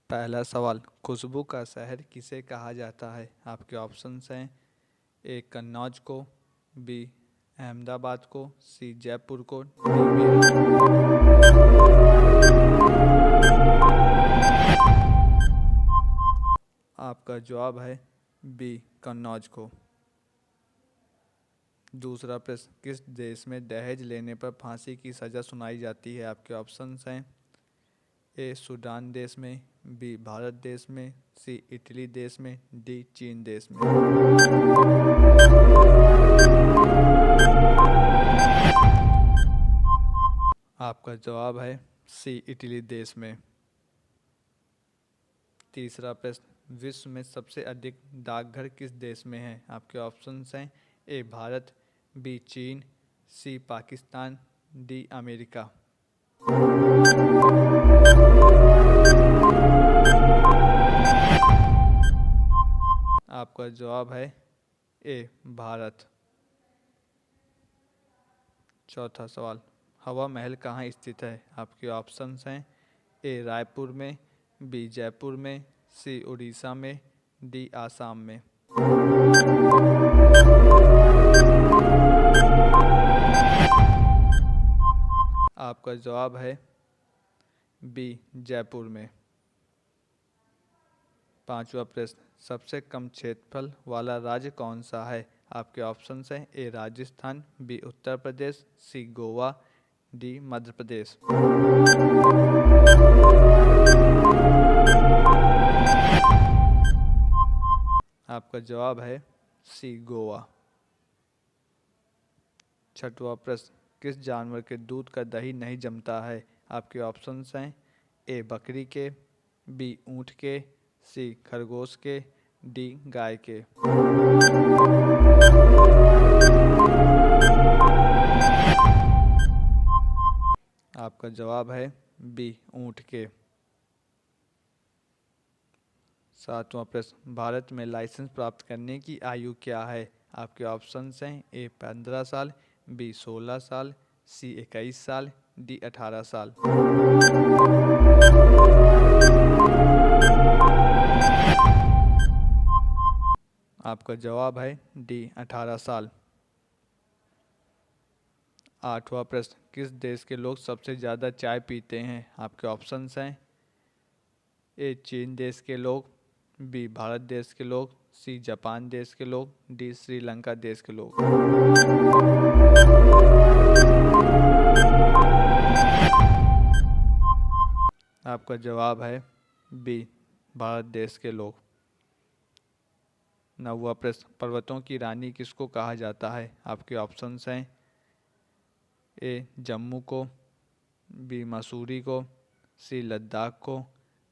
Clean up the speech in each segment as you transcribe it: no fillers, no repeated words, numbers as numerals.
पहला सवाल, खुशबू का शहर किसे कहा जाता है? आपके ऑप्शंस हैं ए कन्नौज को, बी अहमदाबाद को, सी जयपुर को, डी मेरठ। आपका जवाब है बी कन्नौज को। दूसरा प्रश्न, किस देश में दहेज लेने पर फांसी की सज़ा सुनाई जाती है? आपके ऑप्शंस हैं ए सूडान देश में, बी भारत देश में, सी इटली देश में, डी चीन देश में। आपका जवाब है सी इटली देश में। तीसरा प्रश्न, विश्व में सबसे अधिक डाकघर किस देश में है? आपके ऑप्शंस हैं ए भारत, बी चीन, सी पाकिस्तान, डी अमेरिका। आपका जवाब है ए भारत। चौथा सवाल, हवा महल कहाँ स्थित है? आपके ऑप्शंस हैं ए रायपुर में, बी जयपुर में, सी उड़ीसा में, डी आसाम में। आपका जवाब है बी जयपुर में। पांचवा प्रश्न, सबसे कम क्षेत्रफल वाला राज्य कौन सा है? आपके ऑप्शंस हैं ए राजस्थान, बी उत्तर प्रदेश, सी गोवा, डी मध्य प्रदेश। आपका जवाब है सी गोवा। छठवां प्रश्न, किस जानवर के दूध का दही नहीं जमता है? आपके ऑप्शंस हैं ए बकरी के, बी ऊँट के, सी खरगोश के, डी गाय के। आपका जवाब है बी ऊँट के। सातवां प्रश्न, भारत में लाइसेंस प्राप्त करने की आयु क्या है? आपके ऑप्शंस हैं ए 15 साल, बी 16 साल, सी 21 साल, डी 18 साल। आपका जवाब है डी 18 साल। आठवां प्रश्न, किस देश के लोग सबसे ज़्यादा चाय पीते हैं? आपके ऑप्शंस हैं ए चीन देश के लोग, बी भारत देश के लोग, सी जापान देश के लोग, डी श्रीलंका देश के लोग। आपका जवाब है बी भारत देश के लोग। नौवां प्रश्न, पर्वतों की रानी किसको कहा जाता है? आपके ऑप्शंस हैं ए जम्मू को, बी मसूरी को, सी लद्दाख को,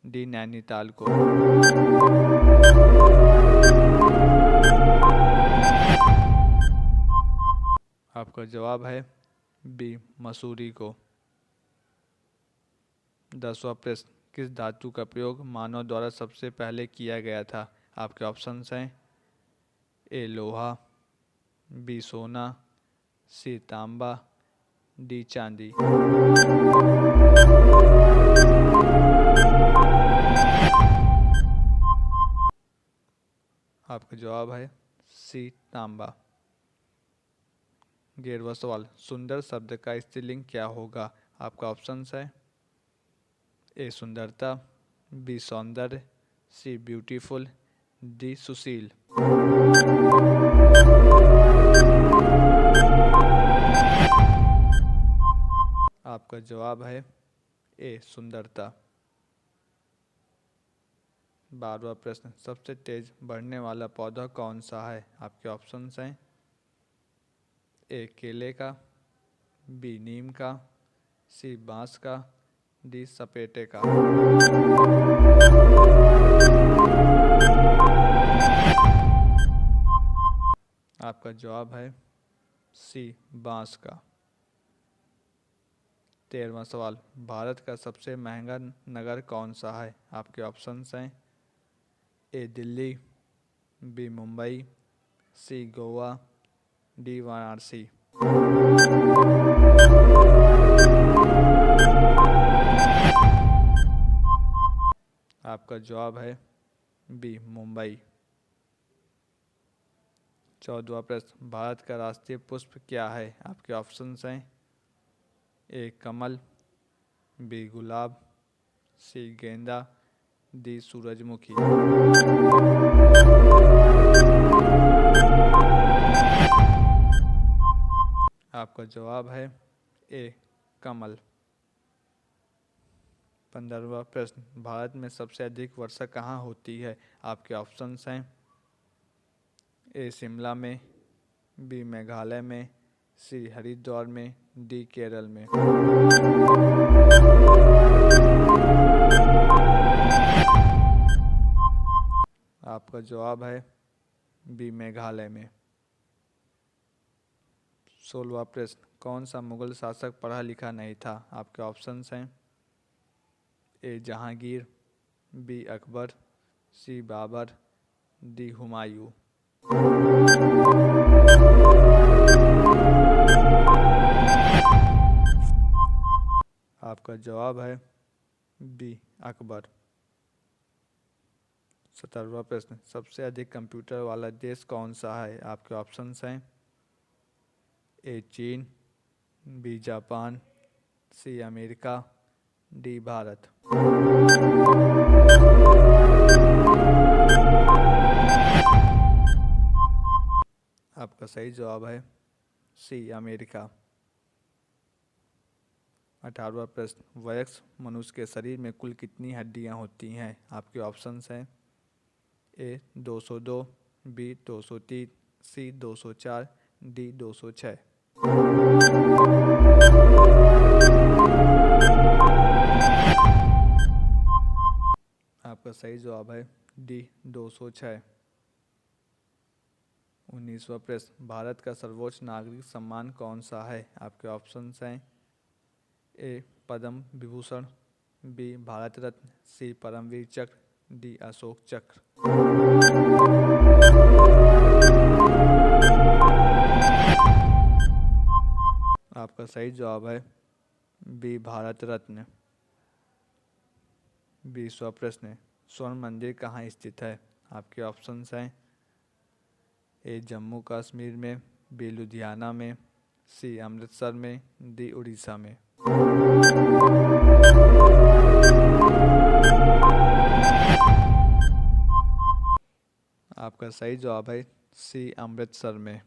डी नैनीताल को। आपका जवाब है बी मसूरी को। 10वां प्रश्न, किस धातु का प्रयोग मानव द्वारा सबसे पहले किया गया था? आपके ऑप्शंस हैं ए लोहा, बी सोना, सी तांबा, डी चांदी। आपका जवाब है सी तांबा। 11वां सवाल, सुंदर शब्द का स्त्रीलिंग क्या होगा? आपका ऑप्शंस है ए सुंदरता, बी सौंदर्य, सी ब्यूटीफुल, डी सुशील। आपका जवाब है ए सुंदरता। 12वां प्रश्न, सबसे तेज बढ़ने वाला पौधा कौन सा है? आपके ऑप्शंस हैं ए केले का, बी नीम का, सी बांस का, डी सपेटे का। आपका जवाब है सी बांस का। 13वां सवाल, भारत का सबसे महंगा नगर कौन सा है? आपके ऑप्शंस हैं ए दिल्ली, बी मुंबई, सी गोवा, डी वाराणसी। आपका जवाब है बी मुंबई। 14वां प्रश्न, भारत का राष्ट्रीय पुष्प क्या है? आपके ऑप्शंस हैं ए कमल, बी गुलाब, सी गेंदा, डी सूरजमुखी। आपका जवाब है ए कमल। 15वां प्रश्न, भारत में सबसे अधिक वर्षा कहाँ होती है? आपके ऑप्शंस हैं ए शिमला में, बी मेघालय में, सी हरिद्वार में, डी केरल में। आपका जवाब है बी मेघालय में। 16वां प्रश्न, कौन सा मुगल शासक पढ़ा लिखा नहीं था? आपके ऑप्शंस हैं ए जहांगीर, बी अकबर, सी बाबर, डी हुमायूं। आपका जवाब है बी अकबर। 17वां प्रश्न, सबसे अधिक कंप्यूटर वाला देश कौन सा है? आपके ऑप्शंस हैं ए चीन, B Japan, C America, D Bharat. आपका सही जवाब है सी अमेरिका। 18वां प्रश्न, वयस्क मनुष्य के शरीर में कुल कितनी हड्डियां होती हैं? आपके ऑप्शंस हैं ए 202, बी 203, सी 204, डी 206। आपका सही जवाब है डी 206। 19वां प्रश्न, भारत का सर्वोच्च नागरिक सम्मान कौन सा है? आपके ऑप्शंस हैं ए पद्म विभूषण, बी भारत रत्न, सी परमवीर चक्र, डी अशोक चक्र। आपका सही जवाब है बी भारत रत्न। 20वां प्रश्न, स्वर्ण मंदिर कहाँ स्थित है? आपके ऑप्शंस हैं ए जम्मू कश्मीर में, बी लुधियाना में, सी अमृतसर में, डी उड़ीसा में। आपका सही जवाब है सी अमृतसर में।